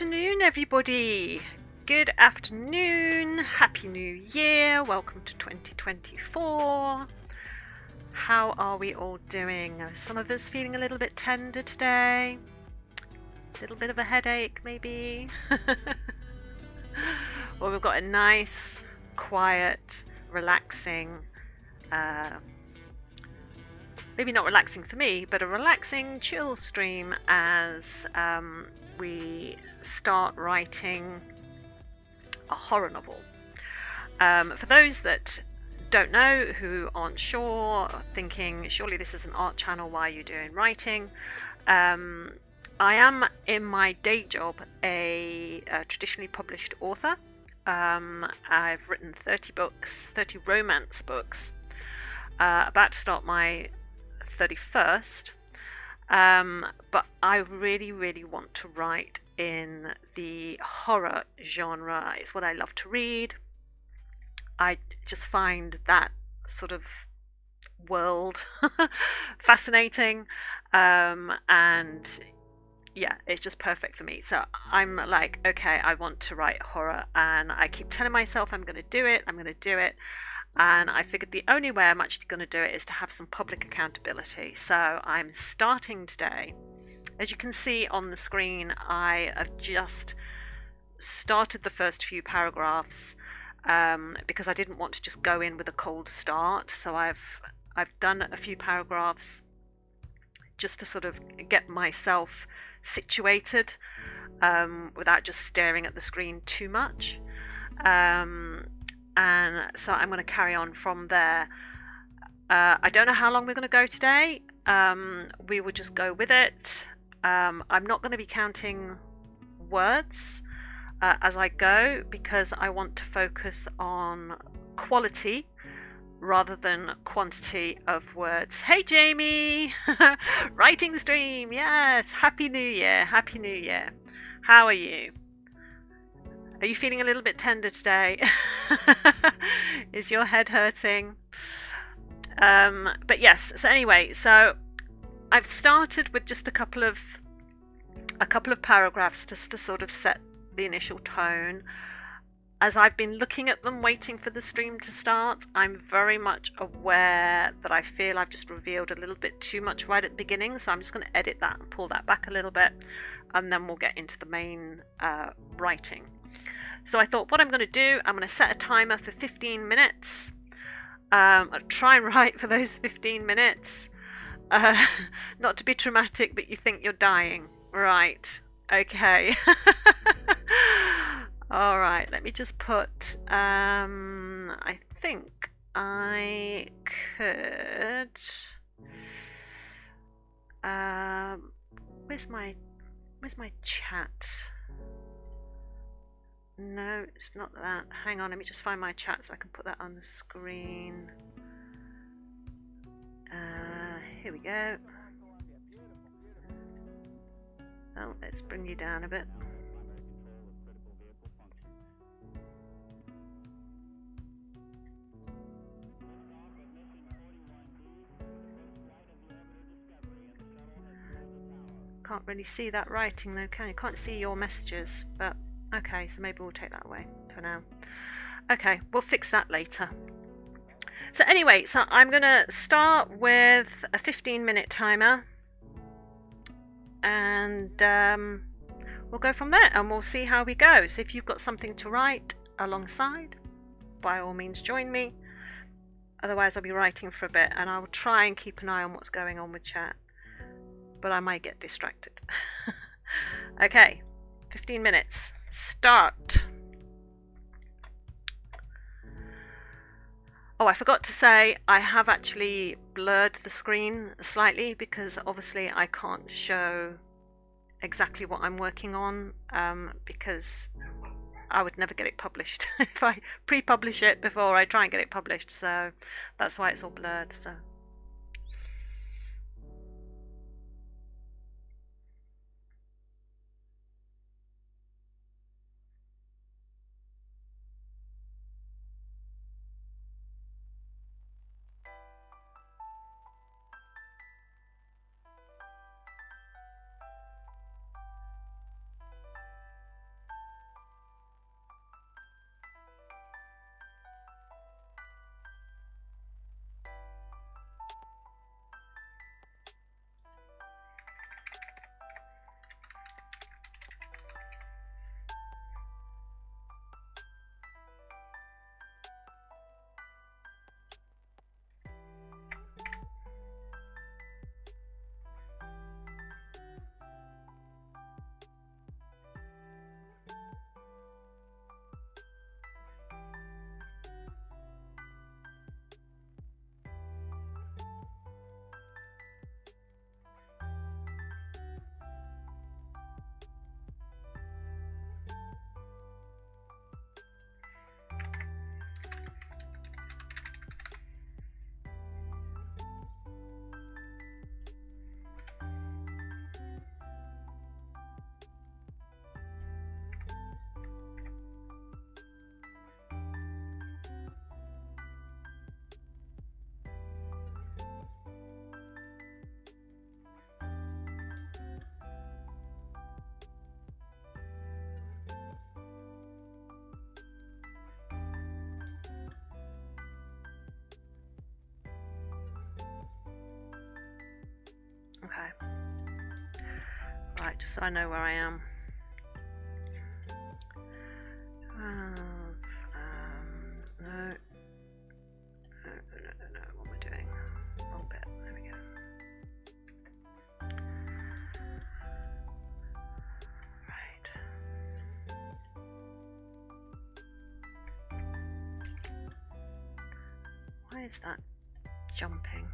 afternoon, everybody. Good afternoon. Happy New Year. Welcome to 2024. How are we all doing? Are some of us feeling a little bit tender today? A little bit of a headache, maybe? Well, we've got a nice, quiet, relaxing, maybe not relaxing for me, but a relaxing, chill stream as we start writing a horror novel. For those that don't know, who aren't sure, thinking, surely this is an art channel, why are you doing writing? I am, in my day job, a traditionally published author. I've written 30 books, 30 romance books, about to start my 31st, but I really want to write in the horror genre. It's what I love to read. I just find that sort of world fascinating, and yeah, it's just perfect for me. So I'm like, okay, I want to write horror, and I keep telling myself I'm going to do it, and I figured the only way I'm actually going to do it is to have some public accountability. So I'm starting today. As you can see on the screen, I have just started the first few paragraphs because I didn't want to just go in with a cold start. So I've done a few paragraphs just to sort of get myself situated without just staring at the screen too much. And so I'm going to carry on from there. I don't know how long we're going to go today. We will just go with it. I'm not going to be counting words as I go because I want to focus on quality rather than quantity of words. Hey Jamie! Writing stream, yes! Happy New Year, Happy New Year. How are you? Are you feeling a little bit tender today? Is your head hurting? But yes, so anyway, so I've started with just a couple of paragraphs just to sort of set the initial tone. As I've been looking at them, waiting for the stream to start, I'm very much aware that I feel I've just revealed a little bit too much right at the beginning, so I'm just going to edit that and pull that back a little bit, and then we'll get into the main writing. So I thought what I'm going to do, I'm going to set a timer for 15 minutes. I'll try and write for those 15 minutes. Not to be dramatic, but you think you're dying. Right. Okay. All right. Let me just put, I think I could, where's my chat? No, it's not that. Hang on, let me just find my chat so I can put that on the screen. Here we go. Oh, let's bring you down a bit. Can't really see that writing though, can you? Can't see your messages, but okay, so maybe we'll take that away for now. Okay, we'll fix that later. So anyway, so I'm going to start with a 15-minute timer, and we'll go from there, and we'll see how we go. So if you've got something to write alongside, by all means join me. Otherwise I'll be writing for a bit, and I'll try and keep an eye on what's going on with chat, but I might get distracted. Okay, 15 minutes. Start. Oh, I forgot to say, I have actually blurred the screen slightly because obviously I can't show exactly what I'm working on because I would never get it published if I pre-publish it before I try and get it published. So that's why it's all blurred. So. Right, just so I know where I am. No. No. What am I doing? Wrong bit. There we go. Right. Why is that jumping?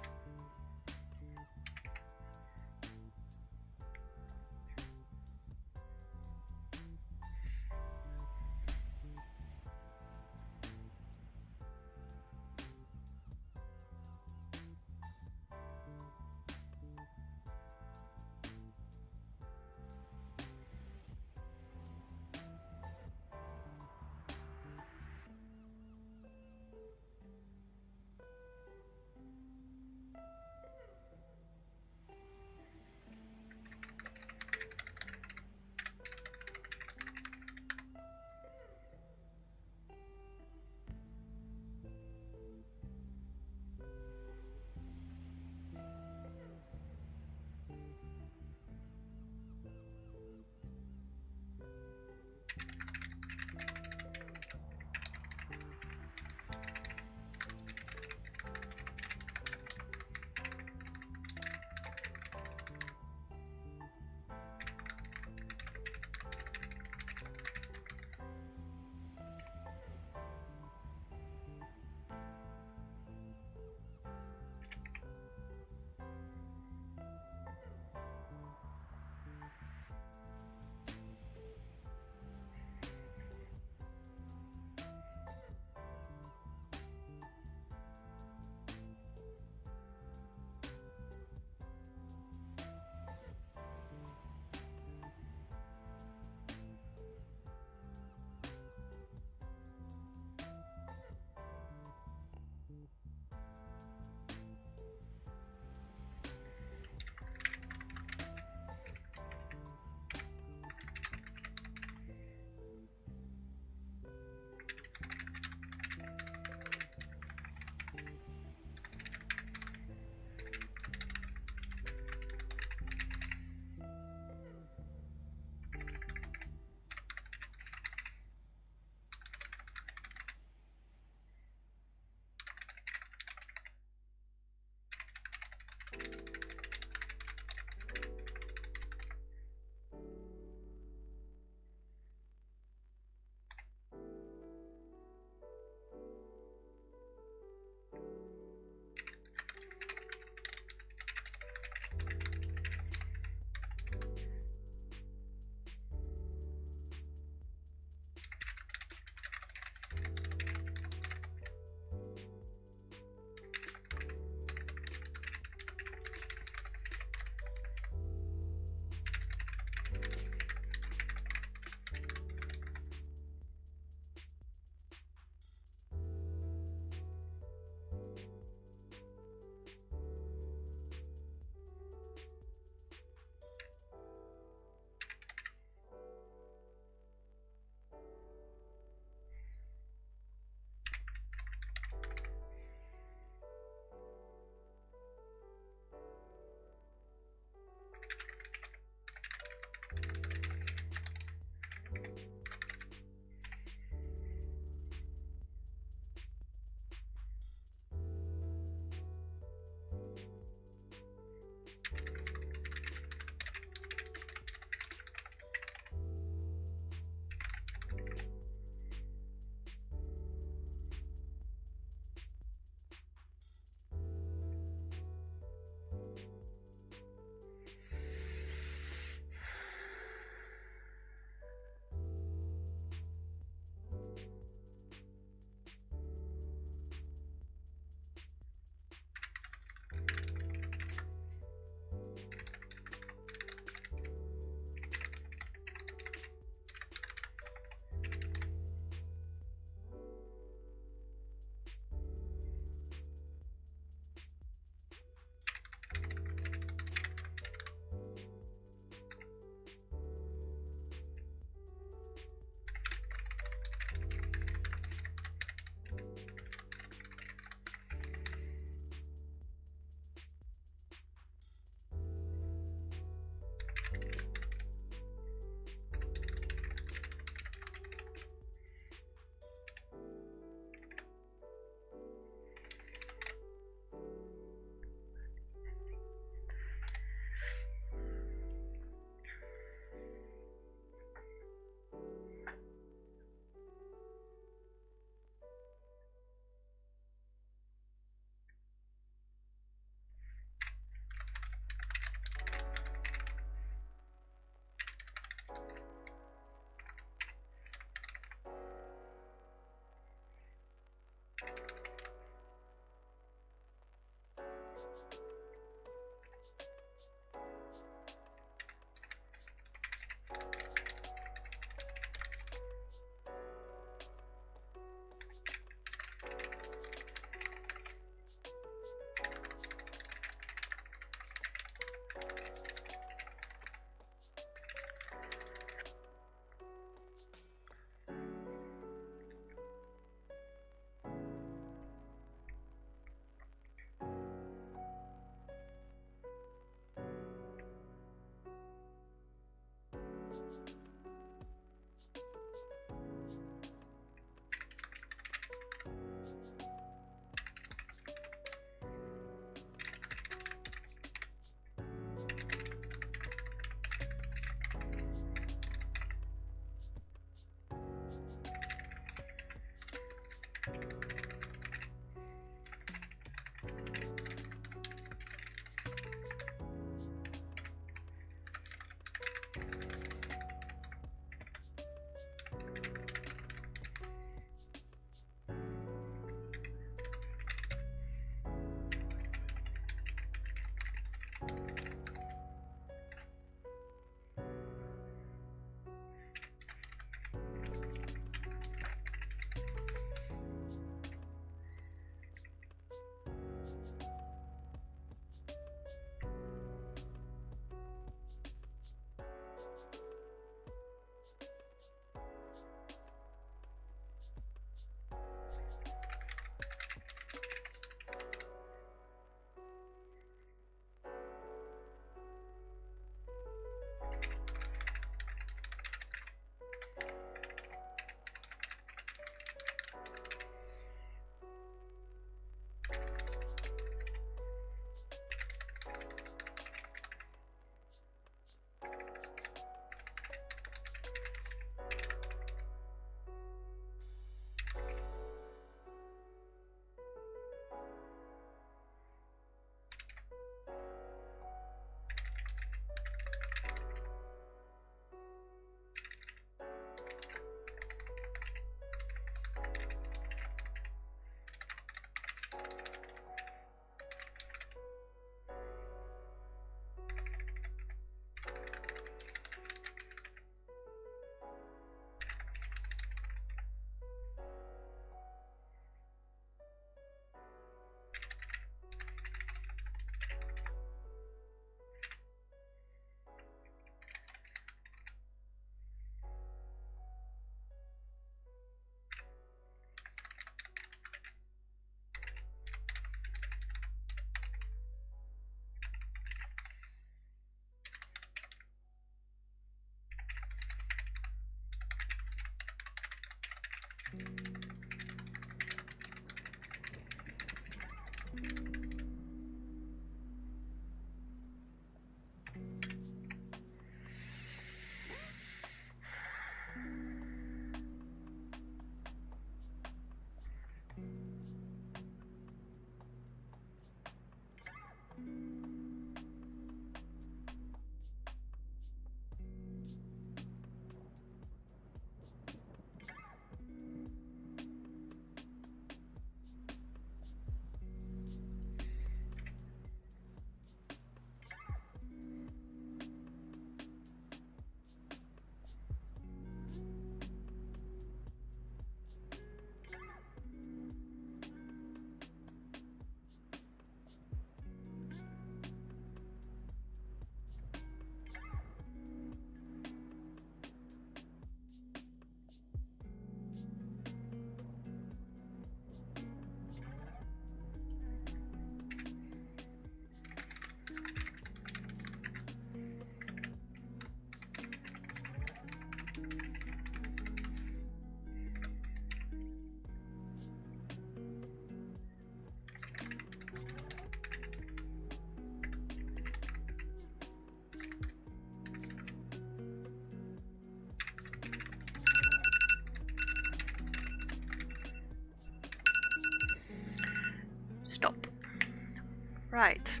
Right.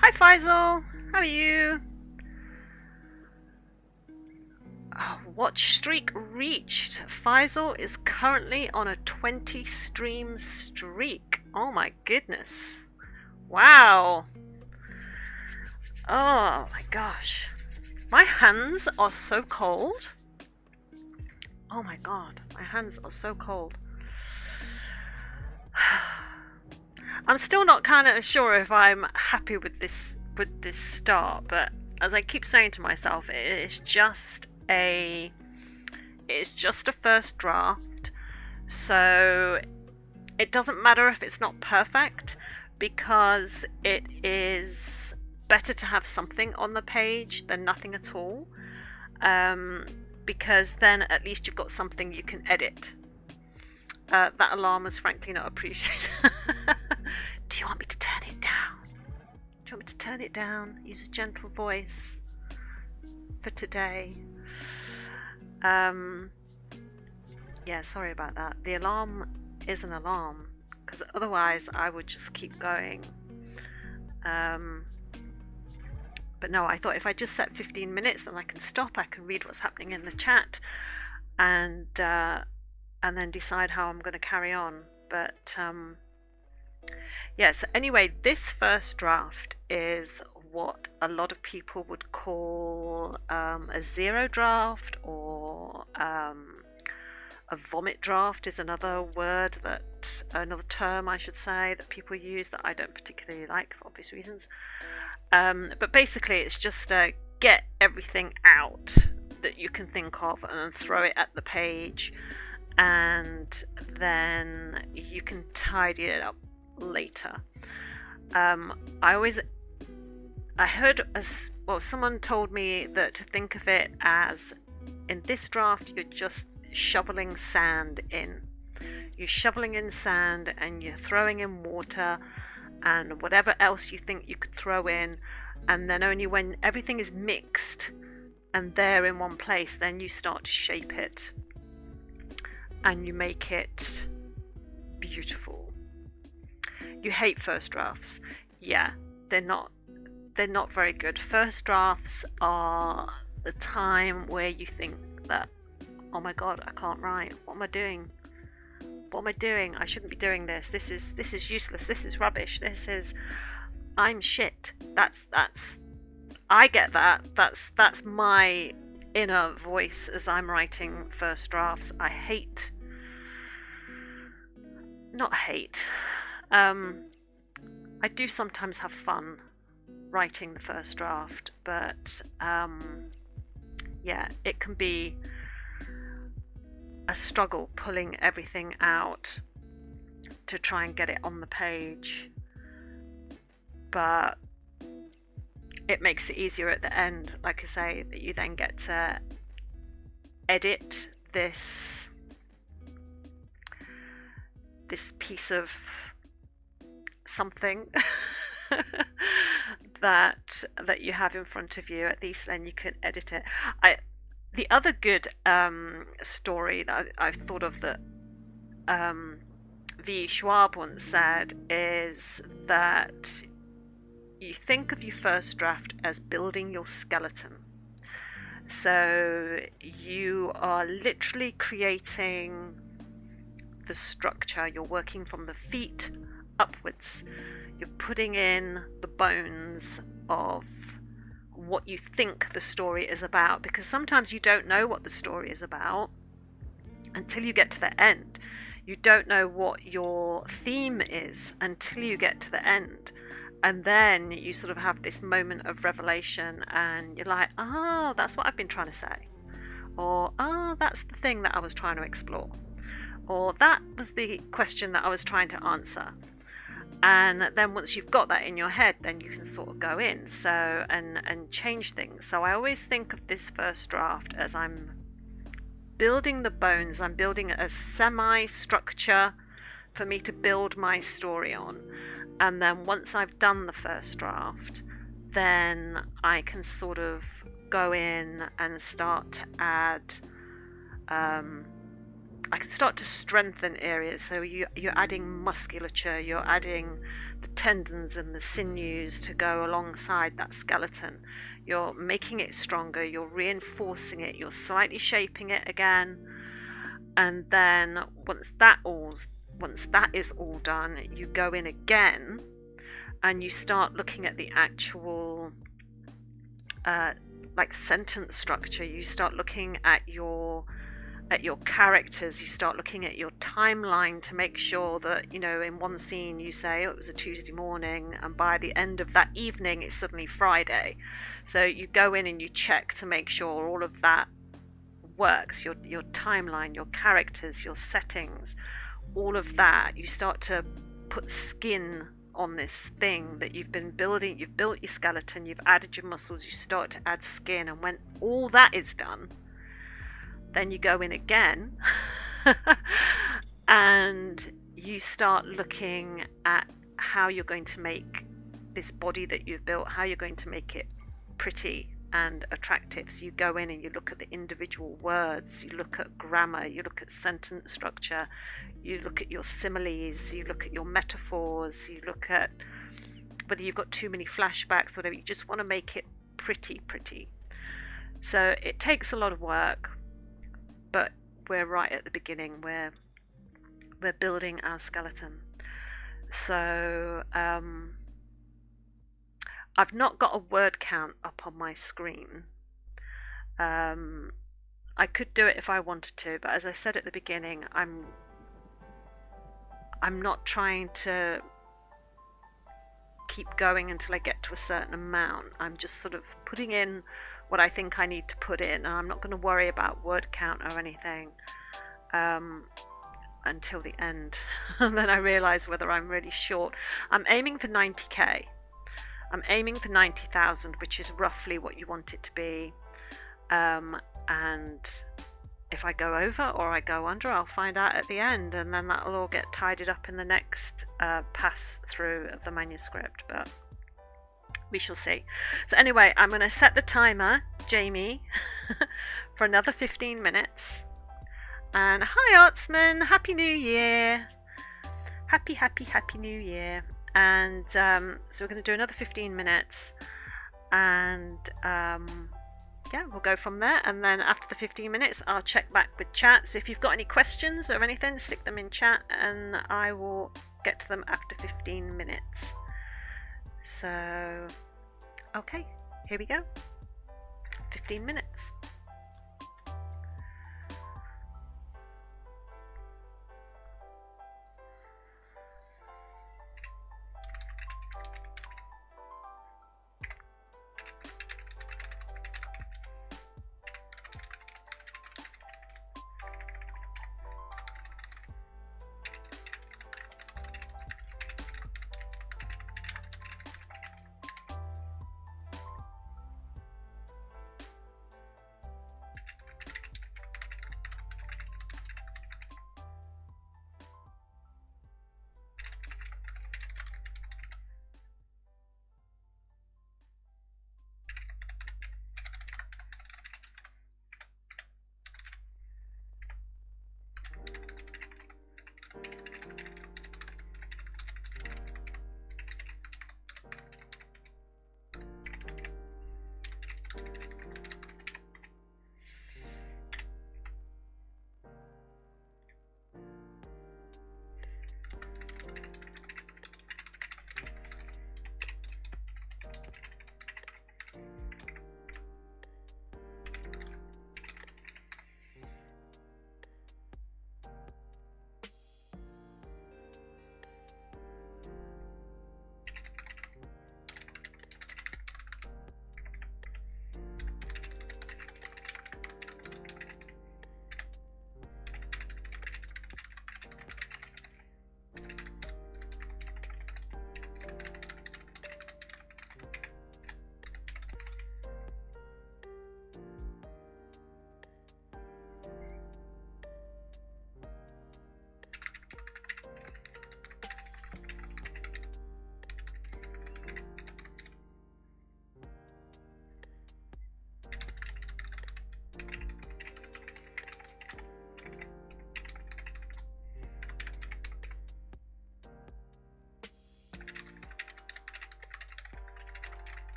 Hi, Faisal. How are you? Oh, watch streak reached. Faisal is currently on a 20 stream streak. Oh my goodness. Wow. Oh my gosh. My hands are so cold. Oh my god, my hands are so cold. I'm still not kind of sure if I'm happy with this start, but as I keep saying to myself, it's just a first draft. So it doesn't matter if it's not perfect, because it is better to have something on the page than nothing at all. Because then at least you've got something you can edit. That alarm was frankly not appreciated. Do you want me to turn it down? Do you want me to turn it down? Use a gentle voice for today. Yeah, sorry about that. The alarm is an alarm, because otherwise I would just keep going. But no, I thought if I just set 15 minutes, then I can stop, I can read what's happening in the chat, and then decide how I'm going to carry on. But yes, anyway, this first draft is what a lot of people would call a zero draft, or a vomit draft is another term I should say, that people use that I don't particularly like for obvious reasons. But basically it's just get everything out that you can think of and then throw it at the page, and then you can tidy it up later. I heard someone told me that to think of it as, in this draft you're just shoveling sand in. You're shoveling in sand and you're throwing in water and whatever else you think you could throw in, and then only when everything is mixed and there in one place, then you start to shape it and you make it beautiful. You hate first drafts. Yeah, they're not very good. First drafts are the time where you think that, oh my god, I can't write. What am I doing? I shouldn't be doing this. This is useless. This is rubbish. I'm shit. I get that. That's my inner voice as I'm writing first drafts. I do sometimes have fun writing the first draft, but yeah, it can be a struggle pulling everything out to try and get it on the page, but it makes it easier at the end, like I say, that you then get to edit this piece of something that you have in front of you. At least then you can edit it. The other good story that I've thought of that V. Schwab once said is that you think of your first draft as building your skeleton. So you are literally creating the structure. You're working from the feet upwards. You're putting in the bones of what you think the story is about, because sometimes you don't know what the story is about until you get to the end. You don't know what your theme is until you get to the end, and then you sort of have this moment of revelation and you're like, oh, that's what I've been trying to say, or oh, that's the thing that I was trying to explore, or that was the question that I was trying to answer. And then once you've got that in your head, then you can sort of go in and change things. So I always think of this first draft as I'm building the bones. I'm building a semi-structure for me to build my story on. And then once I've done the first draft, then I can sort of go in and start to add I can start to strengthen areas. So you're adding musculature, you're adding the tendons and the sinews to go alongside that skeleton. You're making it stronger, you're reinforcing it, you're slightly shaping it again. And then once that is all done, you go in again and you start looking at the actual like sentence structure. You start looking at your characters, you start looking at your timeline to make sure that, in one scene you say, oh, it was a Tuesday morning, and by the end of that evening it's suddenly Friday. So you go in and you check to make sure all of that works, your timeline, your characters, your settings, all of that. You start to put skin on this thing that you've been building. You've built your skeleton, you've added your muscles, you start to add skin, and when all that is done, then you go in again and you start looking at how you're going to make this body that you've built, how you're going to make it pretty and attractive. So you go in and you look at the individual words, you look at grammar, you look at sentence structure, you look at your similes, you look at your metaphors, you look at whether you've got too many flashbacks, whatever. You just want to make it pretty. So it takes a lot of work, but we're right at the beginning. We're building our skeleton. So I've not got a word count up on my screen. I could do it if I wanted to, but as I said at the beginning, I'm not trying to keep going until I get to a certain amount. I'm just sort of putting in what I think I need to put in, and I'm not going to worry about word count or anything until the end. And then I realise whether I'm really short. I'm aiming for 90k. I'm aiming for 90,000, which is roughly what you want it to be. And if I go over or I go under, I'll find out at the end, and then that'll all get tidied up in the next pass through of the manuscript. But we shall see. So anyway, I'm going to set the timer, Jamie, for another 15 minutes. And hi, Artsman, Happy New Year. Happy New Year. And so we're going to do another 15 minutes, and yeah, we'll go from there. And then after the 15 minutes, I'll check back with chat. So if you've got any questions or anything, stick them in chat, and I will get to them after 15 minutes. So, okay, here we go. 15 minutes.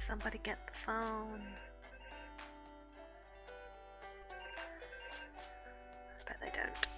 Somebody get the phone. I bet they don't.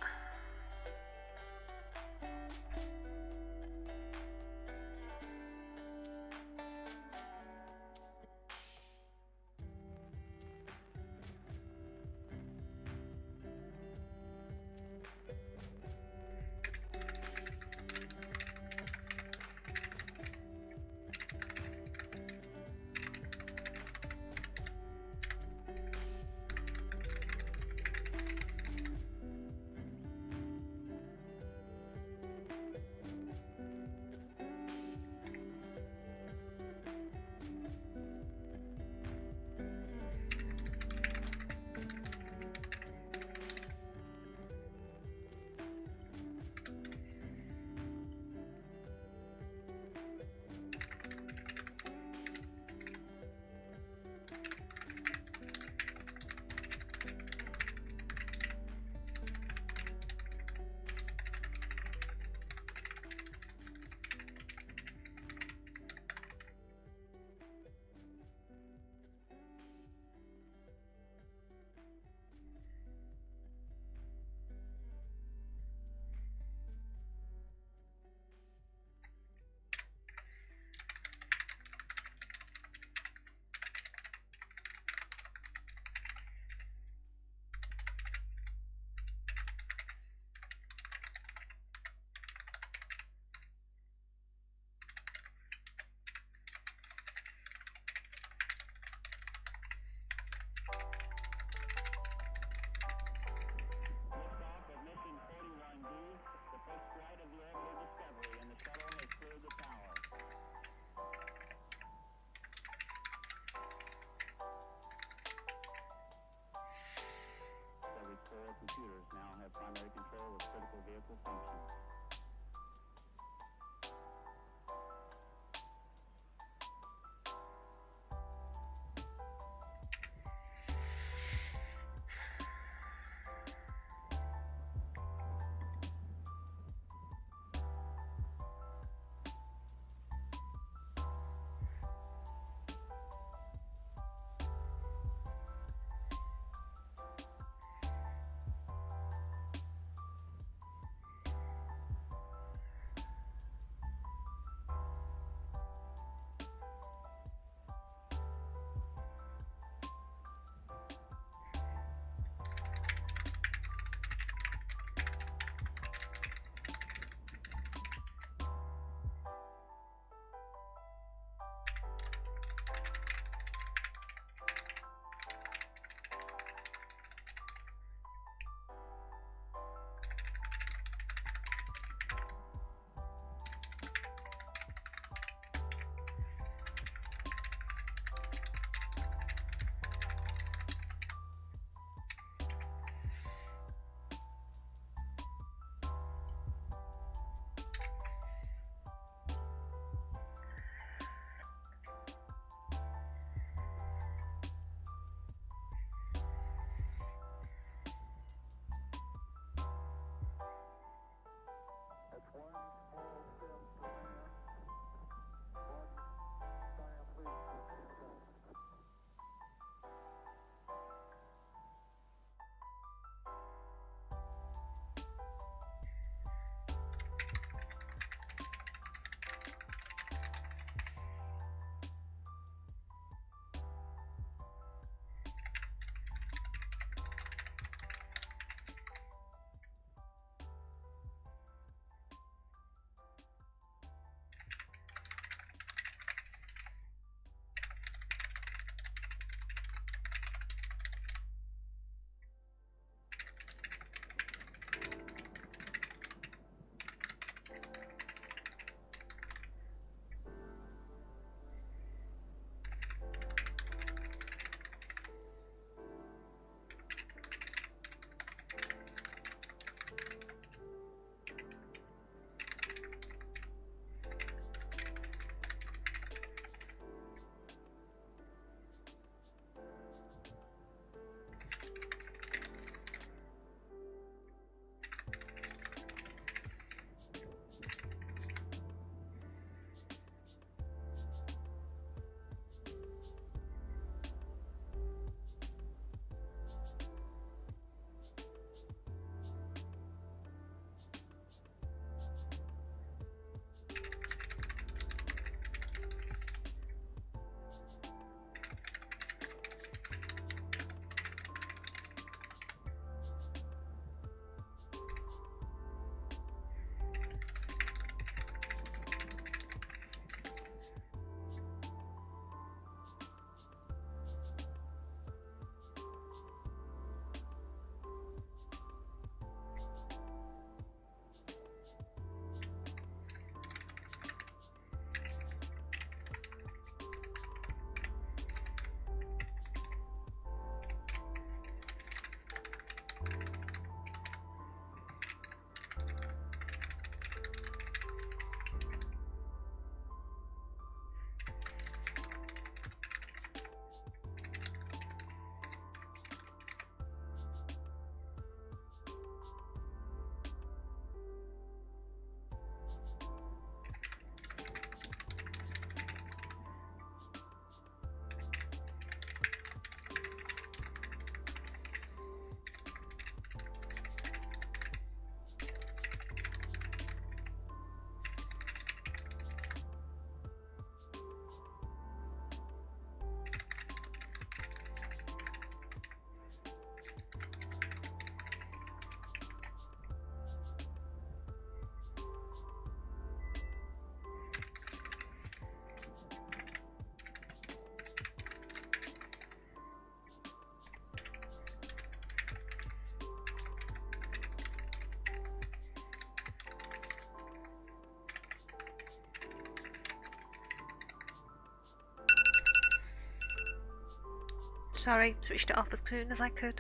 Sorry, switched it off as soon as I could.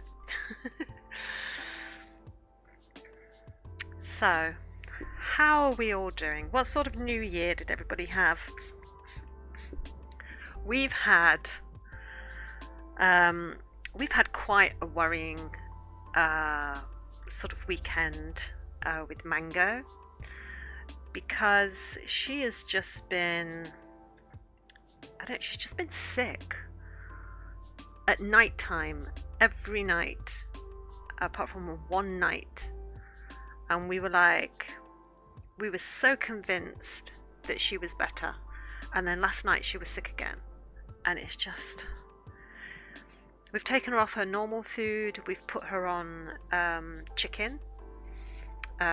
So, how are we all doing? What sort of new year did everybody have? We've had quite a worrying sort of weekend with Mango, because she has just been, she's just been sick at night time, every night, apart from one night. And we were so convinced that she was better. And then last night she was sick again. And it's just, we've taken her off her normal food. We've put her on chicken,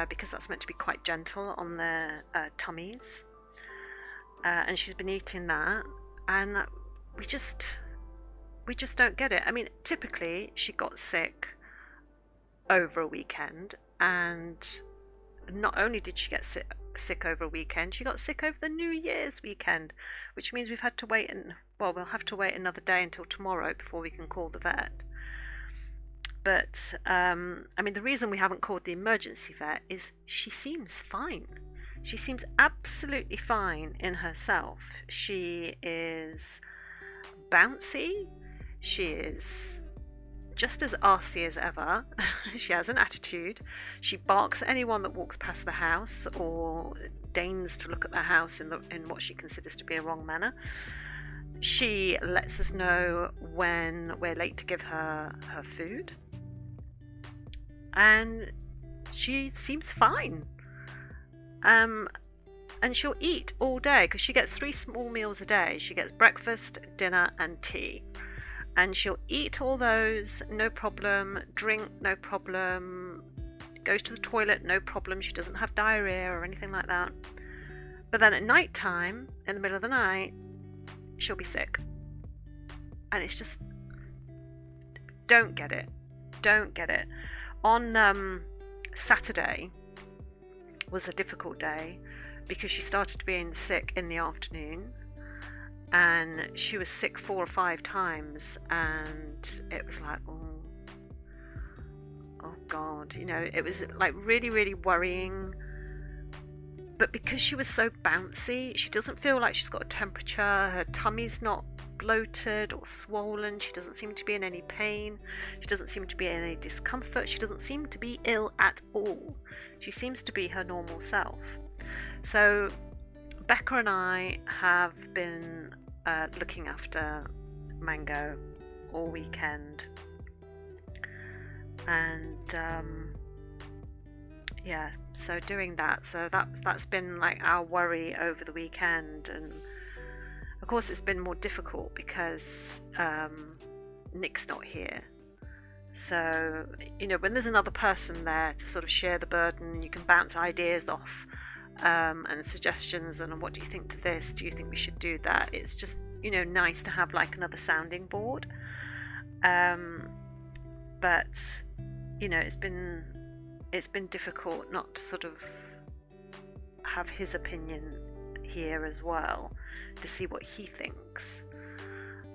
because that's meant to be quite gentle on their tummies. And she's been eating that. And we just don't get it. I mean, typically she got sick over a weekend, and not only did she get sick over a weekend, she got sick over the New Year's weekend, which means we'll have to wait another day until tomorrow before we can call the vet. But I mean, the reason we haven't called the emergency vet is she seems fine. She seems absolutely fine in herself. She is bouncy. She is just as arsey as ever. She has an attitude. She barks at anyone that walks past the house or deigns to look at the house in what she considers to be a wrong manner. She lets us know when we're late to give her her food. And she seems fine. And she'll eat all day, because she gets 3 small meals a day. She gets breakfast, dinner and tea. And she'll eat all those, no problem, drink, no problem, goes to the toilet, no problem. She doesn't have diarrhea or anything like that. But then at night time, in the middle of the night, she'll be sick. And it's just, don't get it. On Saturday was a difficult day, because she started being sick in the afternoon. And she was sick 4 or 5 times, and it was like, oh God, it was like really, really worrying. But because she was so bouncy, she doesn't feel like she's got a temperature. Her tummy's not bloated or swollen. She doesn't seem to be in any pain. She doesn't seem to be in any discomfort. She doesn't seem to be ill at all. She seems to be her normal self. So Becca and I have been looking after Mango all weekend, and so doing that. So that's been like our worry over the weekend, and of course it's been more difficult because Nick's not here. So when there's another person there to sort of share the burden, you can bounce ideas off. And suggestions, and what do you think to this? Do you think we should do that? It's just nice to have like another sounding board. But it's been difficult not to sort of have his opinion here as well, to see what he thinks.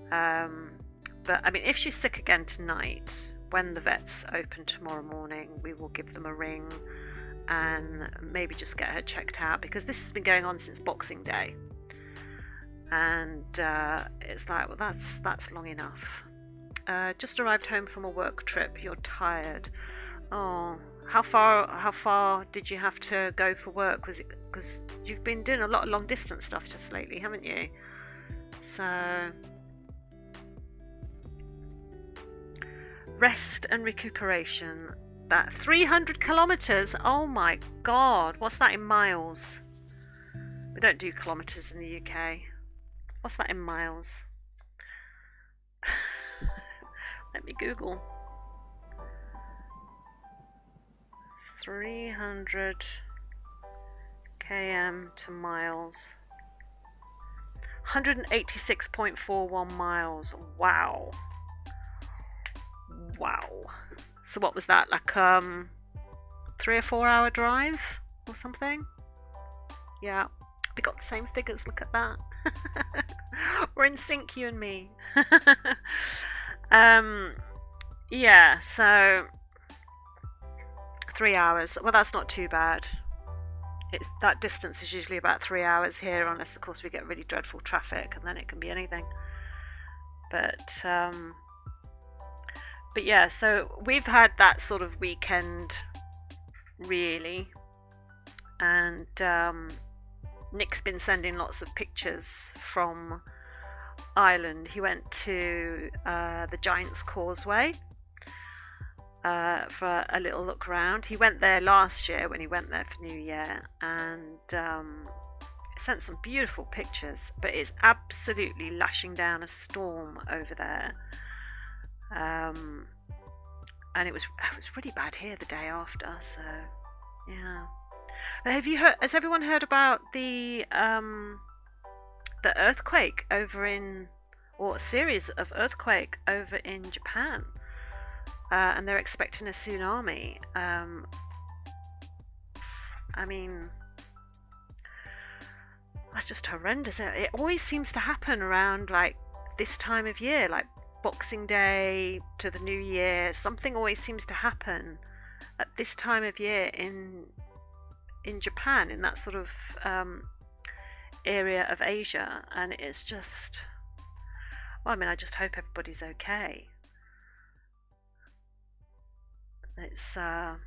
But I mean, if she's sick again tonight, when the vet's open tomorrow morning, we will give them a ring and maybe just get her checked out, because this has been going on since Boxing Day, and it's like, well, that's long enough. Just arrived home from a work trip. You're tired. Oh, how far did you have to go for work? Was it because you've been doing a lot of long distance stuff just lately, haven't you? So rest and recuperation. That 300 kilometers, oh my God, what's that in miles? We don't do kilometers in the UK. What's that in miles? Let me Google. 300 km to miles. 186.41 miles. Wow. So what was that, like 3 or 4 hour drive or something? Yeah, we got the same figures, look at that. We're in sync, you and me. Um, yeah, so 3 hours. Well, that's not too bad. It's that distance is usually about 3 hours here, unless of course we get really dreadful traffic, and then it can be anything. But yeah, so we've had that sort of weekend really, and Nick's been sending lots of pictures from Ireland. He went to the Giant's Causeway for a little look around. He went there last year when he went there for New Year, and sent some beautiful pictures, but it's absolutely lashing down a storm over there. And it was really bad here the day after, so yeah. But has everyone heard about the earthquake over in, or a series of earthquake over in Japan? And they're expecting a tsunami. I mean, that's just horrendous. It always seems to happen around like this time of year, like Boxing Day to the New Year. Something always seems to happen at this time of year in Japan, in that sort of area of Asia, and it's just, well, I mean, I just hope everybody's okay. It's I've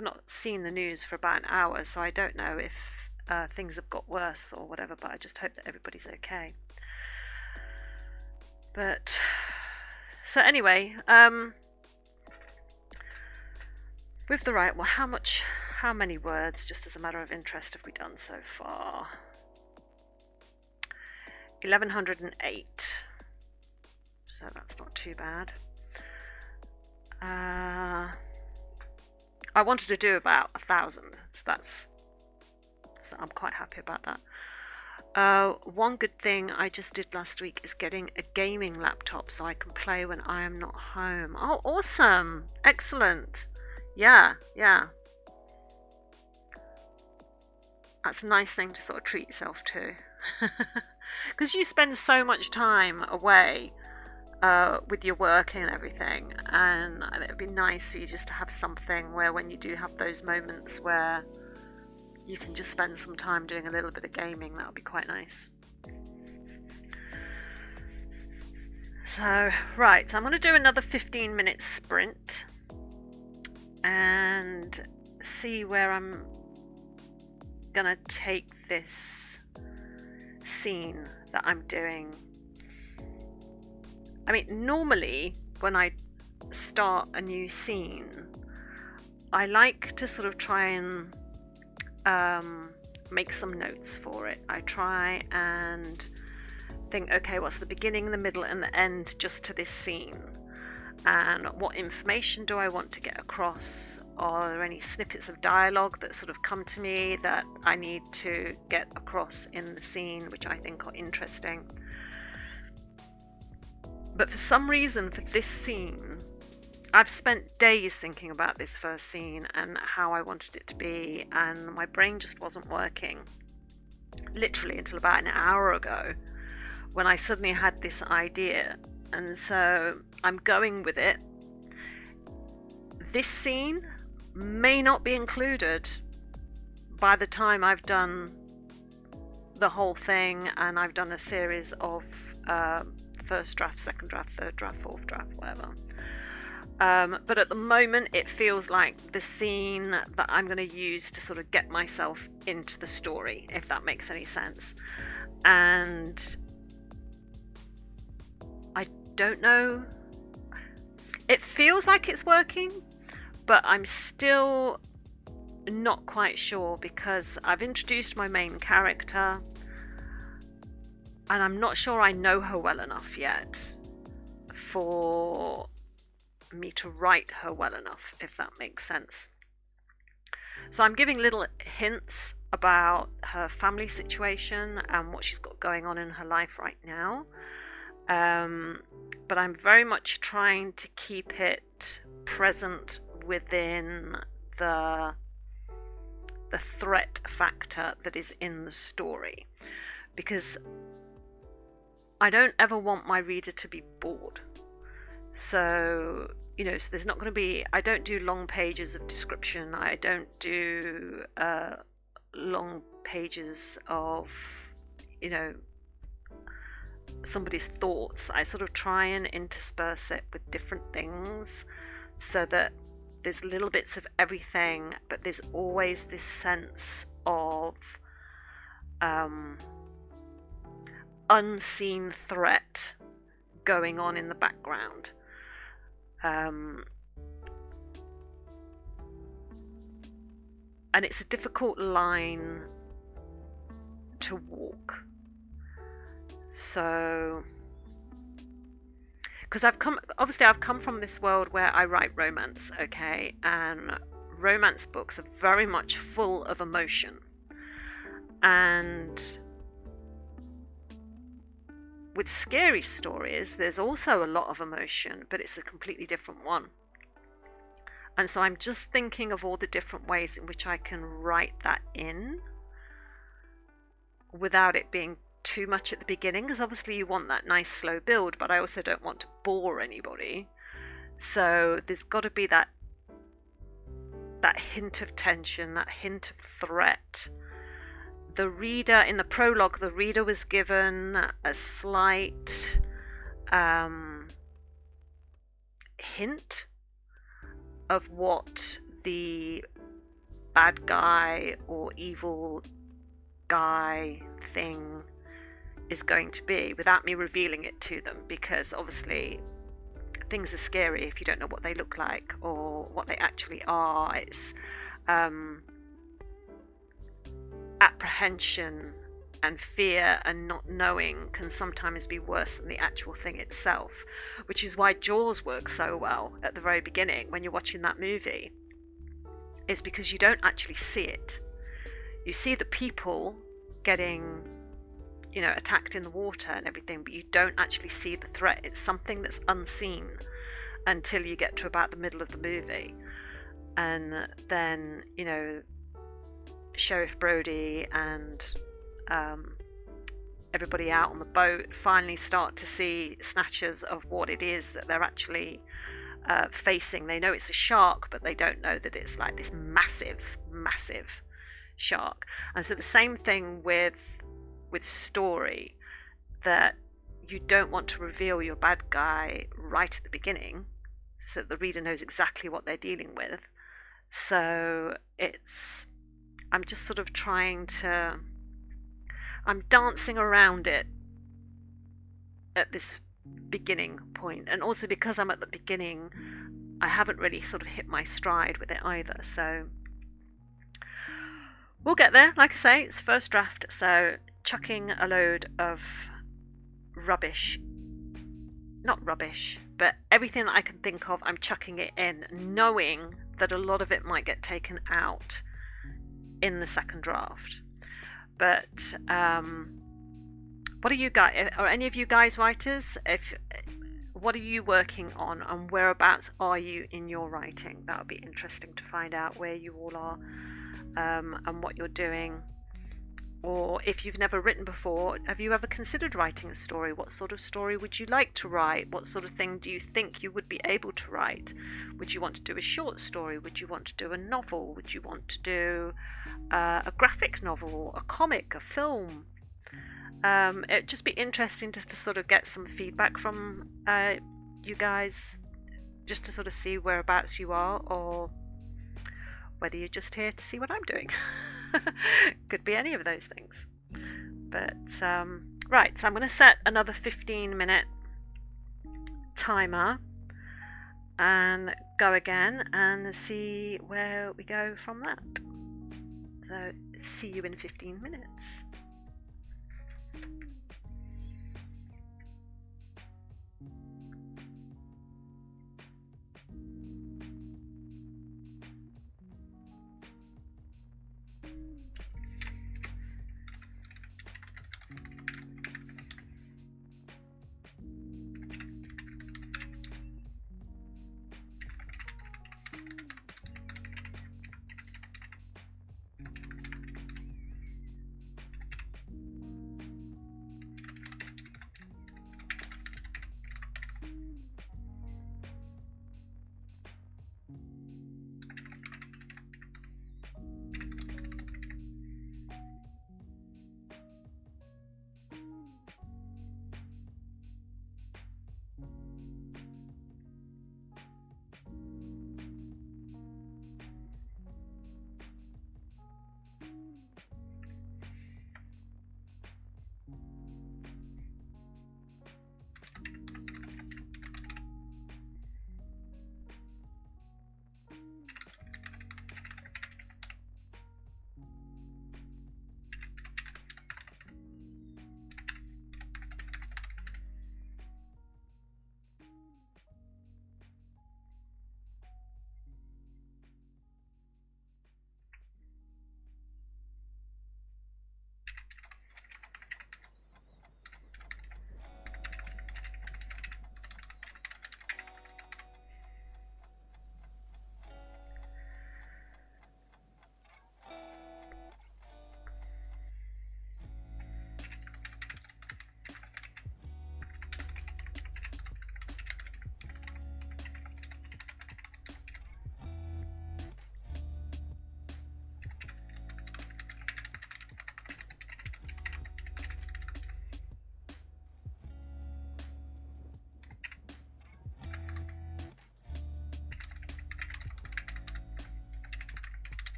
not seen the news for about an hour, so I don't know if things have got worse or whatever, but I just hope that everybody's okay. But so anyway, with the right, well, how many words, just as a matter of interest, have we done so far? 1108. So that's not too bad. I wanted to do about 1,000, so I'm quite happy about that. One good thing I just did last week is getting a gaming laptop so I can play when I am not home. Oh, awesome! Excellent! Yeah. That's a nice thing to sort of treat yourself to. Because you spend so much time away with your work and everything, and it would be nice for you just to have something where when you do have those moments where you can just spend some time doing a little bit of gaming, that would be quite nice. So, right, I'm going to do another 15-minute sprint and see where I'm going to take this scene that I'm doing. I mean, normally when I start a new scene, I like to sort of try and make some notes for it. I try and think, okay, what's the beginning, the middle, and the end just to this scene? And what information do I want to get across? Are there any snippets of dialogue that sort of come to me that I need to get across in the scene, which I think are interesting? But for some reason, for this scene, I've spent days thinking about this first scene and how I wanted it to be, and my brain just wasn't working. Literally until about an hour ago, when I suddenly had this idea, and so I'm going with it. This scene may not be included by the time I've done the whole thing, and I've done a series of first draft, second draft, third draft, fourth draft, whatever. But at the moment, it feels like the scene that I'm going to use to sort of get myself into the story, if that makes any sense. And I don't know. It feels like it's working, but I'm still not quite sure because I've introduced my main character, and I'm not sure I know her well enough yet for me to write her well enough, if that makes sense. So I'm giving little hints about her family situation and what she's got going on in her life right now. But I'm very much trying to keep it present within the threat factor that is in the story. Because I don't ever want my reader to be bored. So, so there's not going to be, I don't do long pages of description. I don't do long pages of, somebody's thoughts. I sort of try and intersperse it with different things so that there's little bits of everything, but there's always this sense of unseen threat going on in the background. And it's a difficult line to walk. So, because I've come from this world where I write romance, okay, and romance books are very much full of emotion. And with scary stories, there's also a lot of emotion, but it's a completely different one. And so I'm just thinking of all the different ways in which I can write that in without it being too much at the beginning, because obviously you want that nice slow build, but I also don't want to bore anybody. So there's got to be that hint of tension, that hint of threat. The reader, in the prologue, the reader was given a slight hint of what the bad guy or evil guy thing is going to be, without me revealing it to them, because obviously things are scary if you don't know what they look like or what they actually are. It's apprehension and fear and not knowing can sometimes be worse than the actual thing itself, which is why Jaws works so well at the very beginning when you're watching that movie. Is because you don't actually see it. You see the people getting attacked in the water and everything, but you don't actually see the threat. It's something that's unseen until you get to about the middle of the movie, and then Sheriff Brody and everybody out on the boat finally start to see snatches of what it is that they're actually facing. They know it's a shark, but they don't know that it's like this massive shark. And so the same thing with story, that you don't want to reveal your bad guy right at the beginning so that the reader knows exactly what they're dealing with. So I'm just sort of I'm dancing around it at this beginning point. And also because I'm at the beginning, I haven't really sort of hit my stride with it either. So we'll get there. Like I say, it's first draft, so chucking a load of not rubbish, but everything that I can think of, I'm chucking it in, knowing that a lot of it might get taken out in the second draft. But what are you guys? Are any of you guys writers? What are you working on, and whereabouts are you in your writing? That would be interesting to find out where you all are and what you're doing. Or if you've never written before, have you ever considered writing a story? What sort of story would you like to write? What sort of thing do you think you would be able to write? Would you want to do a short story? Would you want to do a novel? Would you want to do a graphic novel, a comic, a film? It'd just be interesting just to sort of get some feedback from you guys, just to sort of see whereabouts you are, or whether you're just here to see what I'm doing. Could be any of those things. But right, so I'm going to set another 15-minute timer and go again and see where we go from that. So see you in 15 minutes.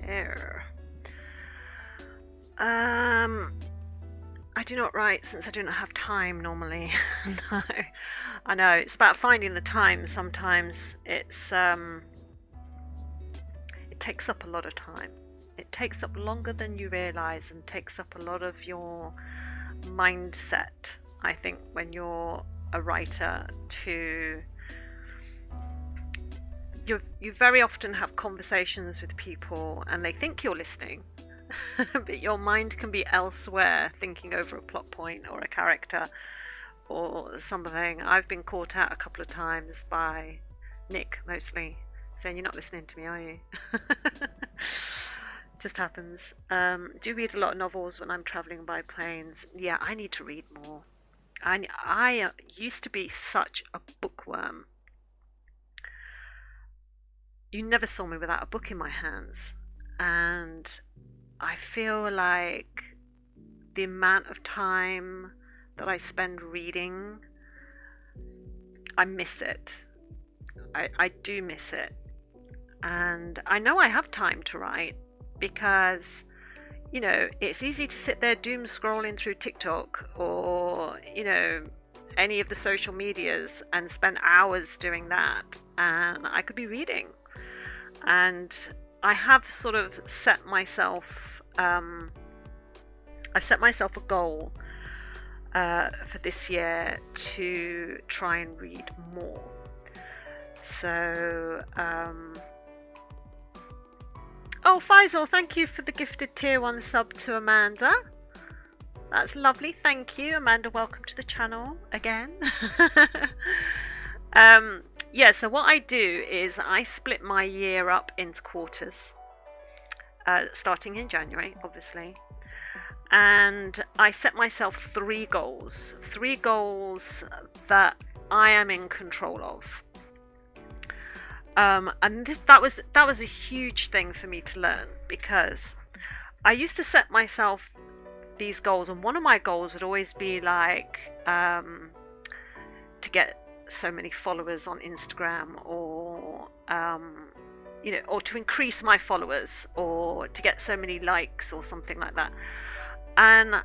There. I do not write since I do not have time normally. No, I know it's about finding the time. Sometimes it takes up a lot of time. It takes up longer than you realize and takes up a lot of your mindset, I think, when you're a writer. You very often have conversations with people and they think you're listening, but your mind can be elsewhere, thinking over a plot point or a character or something. I've been caught out a couple of times by Nick, mostly, saying, "You're not listening to me, are you?" Just happens. Do you read a lot of novels when I'm traveling by planes? Yeah, I need to read more. I used to be such a bookworm. You never saw me without a book in my hands, and I feel like the amount of time that I spend reading, I miss it. I do miss it. And I know I have time to write because, it's easy to sit there doom scrolling through TikTok or, any of the social medias and spend hours doing that. And I could be reading. And I have sort of set myself, I've set myself a goal for this year to try and read more. So, oh, Faisal, thank you for the gifted tier 1 sub to Amanda. That's lovely. Thank you, Amanda. Welcome to the channel again. Yeah, so what I do is I split my year up into quarters, starting in January, obviously. And I set myself 3 goals that I am in control of. that was a huge thing for me to learn, because I used to set myself these goals, and one of my goals would always be like to get so many followers on Instagram, or or to increase my followers, or to get so many likes or something like that. And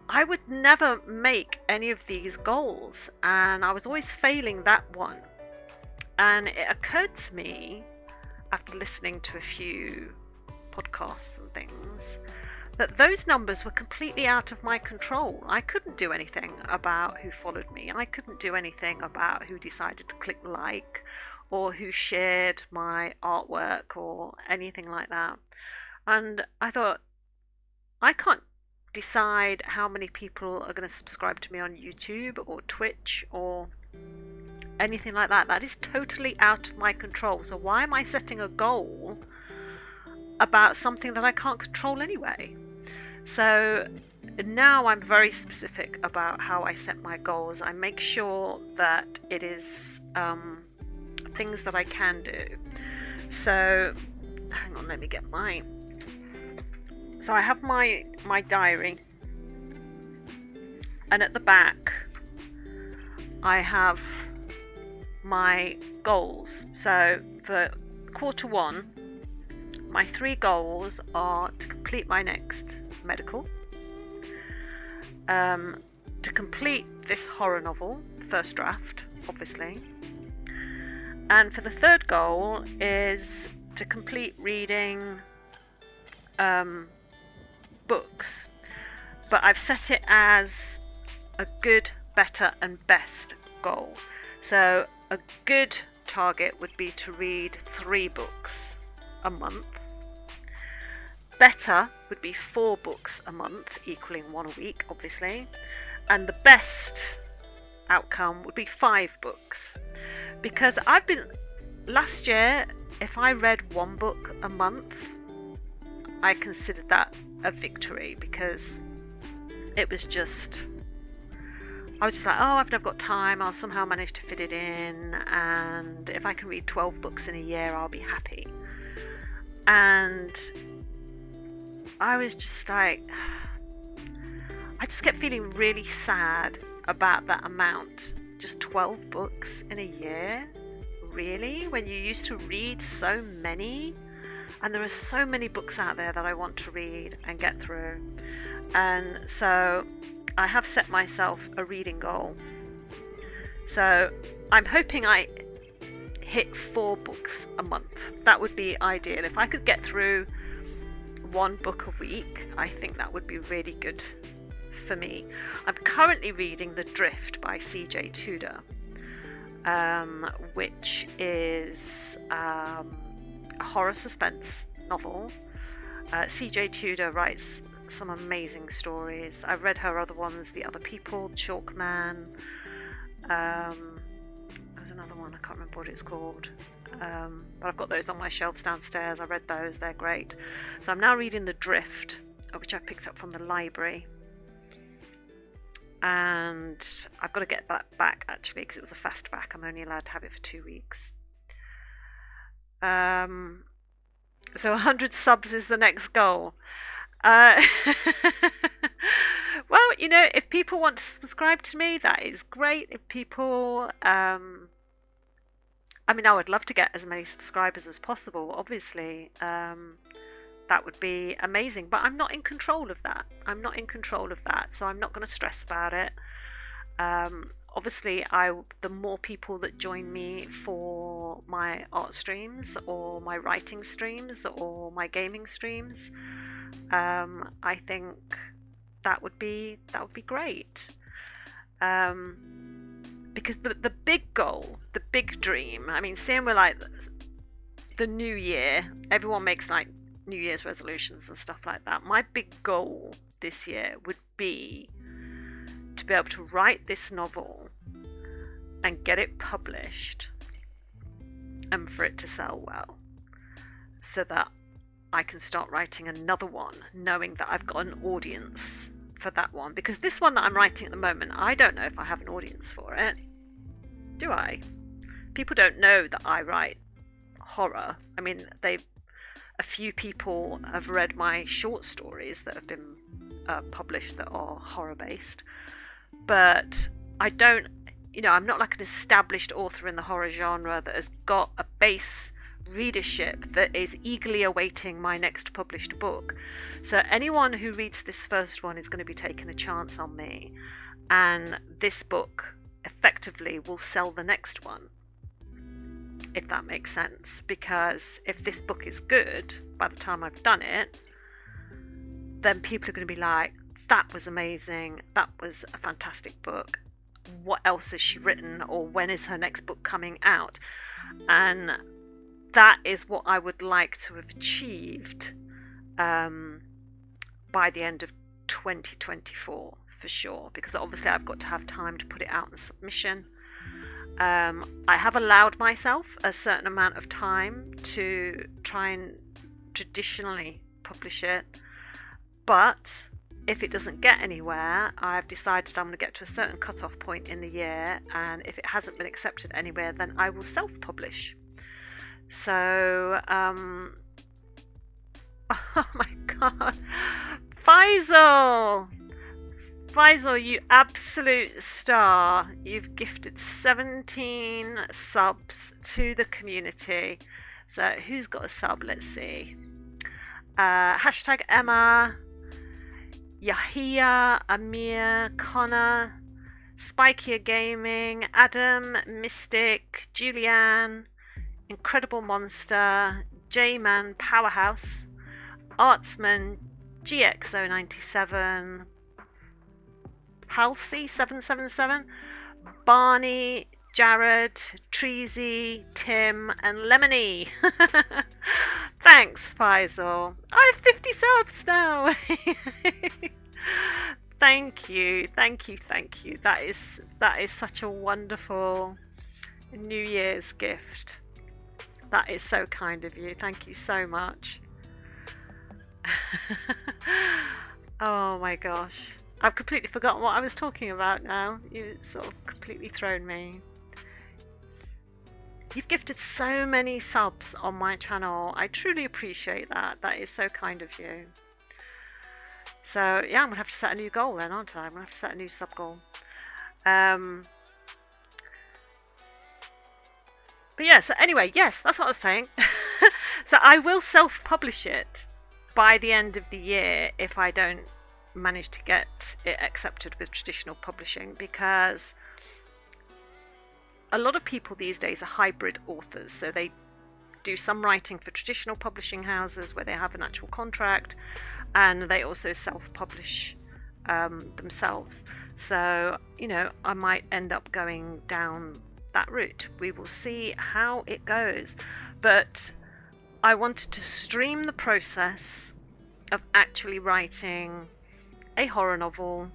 I would never make any of these goals, and I was always failing that one. And it occurred to me, after listening to a few podcasts and things, that those numbers were completely out of my control. I couldn't do anything about who followed me. I couldn't do anything about who decided to click like, or who shared my artwork, or anything like that. And I thought, I can't decide how many people are going to subscribe to me on YouTube or Twitch or anything like that. That is totally out of my control. So why am I setting a goal about something that I can't control anyway? So now I'm very specific about how I set my goals. I make sure that it is things that I can do. So hang on, let me get my... So I have my diary, and at the back I have my goals. So for quarter one, my 3 goals are to complete my next medical, to complete this horror novel, first draft, obviously, and for the 3rd goal is to complete reading books, but I've set it as a good, better and best goal. So a good target would be to read 3 books a month. Better would be 4 books a month, equaling 1 a week, obviously. And the best outcome would be 5 books. Because last year, if I read 1 book a month, I considered that a victory, because I was just like, oh, I've never got time, I'll somehow manage to fit it in, and if I can read 12 books in a year, I'll be happy. And I was just like, I just kept feeling really sad about that amount. Just 12 books in a year? Really? When you used to read so many? And there are so many books out there that I want to read and get through. And so I have set myself a reading goal. So I'm hoping I hit 4 books a month. That would be ideal. If I could get through 1 book a week, I think that would be really good for me. I'm currently reading The Drift by C.J. Tudor, which is a horror suspense novel. C.J. Tudor writes some amazing stories. I've read her other ones, The Other People, Chalk Man. There's another one, I can't remember what it's called. But I've got those on my shelves downstairs. I read those, they're great. So I'm now reading The Drift, which I picked up from the library. And I've got to get that back, actually, because it was a fast back. I'm only allowed to have it for 2 weeks. So 100 subs is the next goal. Well, if people want to subscribe to me, that is great. If people... I would love to get as many subscribers as possible, obviously. That would be amazing. But I'm not in control of that. So I'm not going to stress about it. Obviously, the more people that join me for my art streams, or my writing streams, or my gaming streams, I think that would be great. Because the big goal, the big dream, seeing we're like the new year, everyone makes like New Year's resolutions and stuff like that. My big goal this year would be to be able to write this novel and get it published, and for it to sell well, so that I can start writing another one, knowing that I've got an audience for that one. Because this one that I'm writing at the moment, I don't know if I have an audience for it. Do I? people don't know that I write horror. I mean, a few people have read my short stories that have been published that are horror based, but I don't, I'm not like an established author in the horror genre that has got a base readership that is eagerly awaiting my next published book. So anyone who reads this first one is going to be taking a chance on me, and this book effectively will sell the next one, if that makes sense. Because if this book is good by the time I've done it, then people are going to be like, that was amazing, that was a fantastic book, what else has she written, or when is her next book coming out? And that is what I would like to have achieved by the end of 2024 for sure, because obviously I've got to have time to put it out in submission. I have allowed myself a certain amount of time to try and traditionally publish it, but if it doesn't get anywhere, I've decided I'm going to get to a certain cut-off point in the year, and if it hasn't been accepted anywhere, then I will self-publish. So, oh my god, Faisal, you absolute star. You've gifted 17 subs to the community. So who's got a sub? Let's see. Hashtag Emma, Yahia, Amir, Connor, Spikier Gaming, Adam, Mystic, Julianne, Incredible Monster, J-Man Powerhouse, Artsman, GXO97, Halsey777, Barney, Jared, Treasy, Tim, and Lemony. Thanks, Faisal. I have 50 subs now. Thank you. That is such a wonderful New Year's gift. That is so kind of you. Thank you so much. Oh my gosh. I've completely forgotten what I was talking about now. You've sort of completely thrown me. You've gifted so many subs on my channel. I truly appreciate that. That is so kind of you. So yeah, I'm going to have to set a new goal then, aren't I? I'm going to have to set a new sub goal. But yeah, so anyway, yes, that's what I was saying. So I will self-publish it by the end of the year if I don't manage to get it accepted with traditional publishing, because a lot of people these days are hybrid authors. So they do some writing for traditional publishing houses where they have an actual contract, and they also self-publish themselves. So, I might end up going down that route. We will see how it goes. But I wanted to stream the process of actually writing a horror novel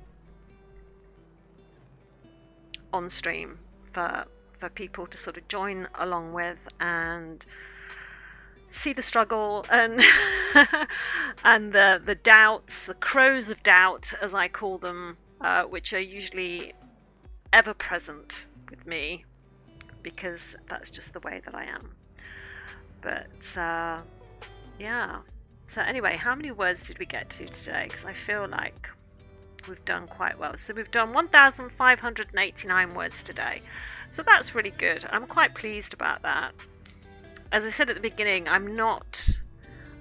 on stream for people to sort of join along with and see the struggle and and the doubts, the crows of doubt, as I call them, which are usually ever present with me, because that's just the way that I am. But yeah. So anyway, how many words did we get to today? Because I feel like we've done quite well. So we've done 1,589 words today. So that's really good. I'm quite pleased about that. As I said at the beginning, I'm not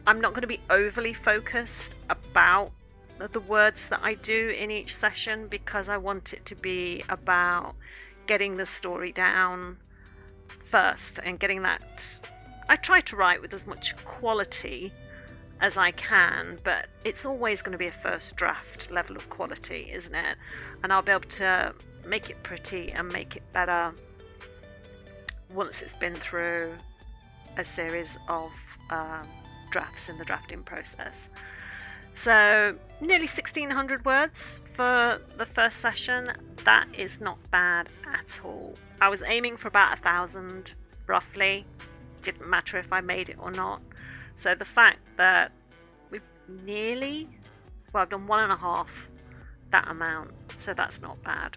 going to be overly focused about the words that I do in each session, because I want it to be about getting the story down first and getting that. I try to write with as much quality as I can, but it's always going to be a first draft level of quality, isn't it? And I'll be able to make it pretty and make it better once it's been through a series of drafts in the drafting process. So nearly 1,600 words for the first session. That is not bad at all. I was aiming for about 1,000 roughly. Didn't matter if I made it or not. So the fact that we've I've done 1.5 that amount, so that's not bad.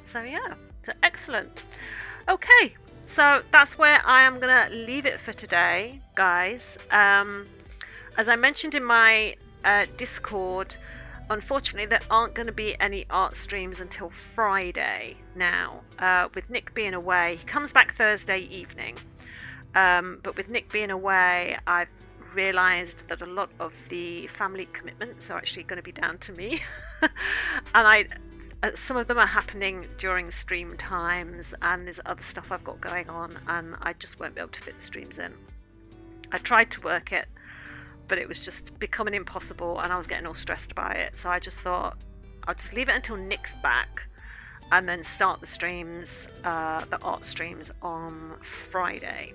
So yeah, so excellent. Okay, so that's where I am gonna leave it for today, guys. As I mentioned in my Discord, unfortunately there aren't going to be any art streams until Friday now, with Nick being away. He comes back Thursday evening, but with Nick being away, I've realised that a lot of the family commitments are actually going to be down to me. And some of them are happening during stream times, and there's other stuff I've got going on, and I just won't be able to fit the streams in. I tried to work it, but it was just becoming impossible, and I was getting all stressed by it. So I just thought I'll just leave it until Nick's back, and then start the streams, the art streams, on Friday.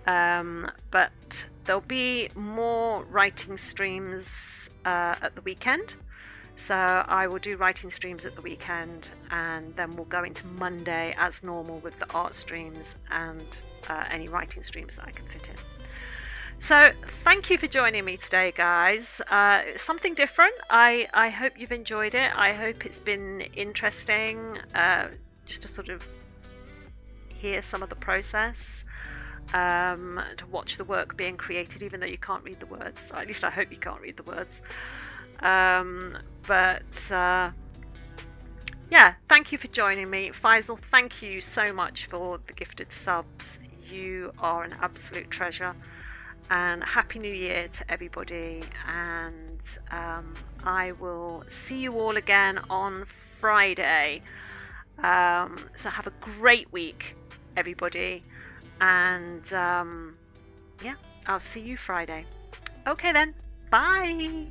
But there'll be more writing streams at the weekend. So I will do writing streams at the weekend, and then we'll go into Monday as normal with the art streams and any writing streams that I can fit in. So thank you for joining me today, guys. It's something different. I hope you've enjoyed it. I hope it's been interesting, just to sort of hear some of the process, to watch the work being created, even though you can't read the words. At least I hope you can't read the words. Yeah, thank you for joining me. Faisal, thank you so much for the gifted subs. You are an absolute treasure. And Happy New Year to everybody. And I will see you all again on Friday. So have a great week, everybody. And yeah, I'll see you Friday. Okay then, bye.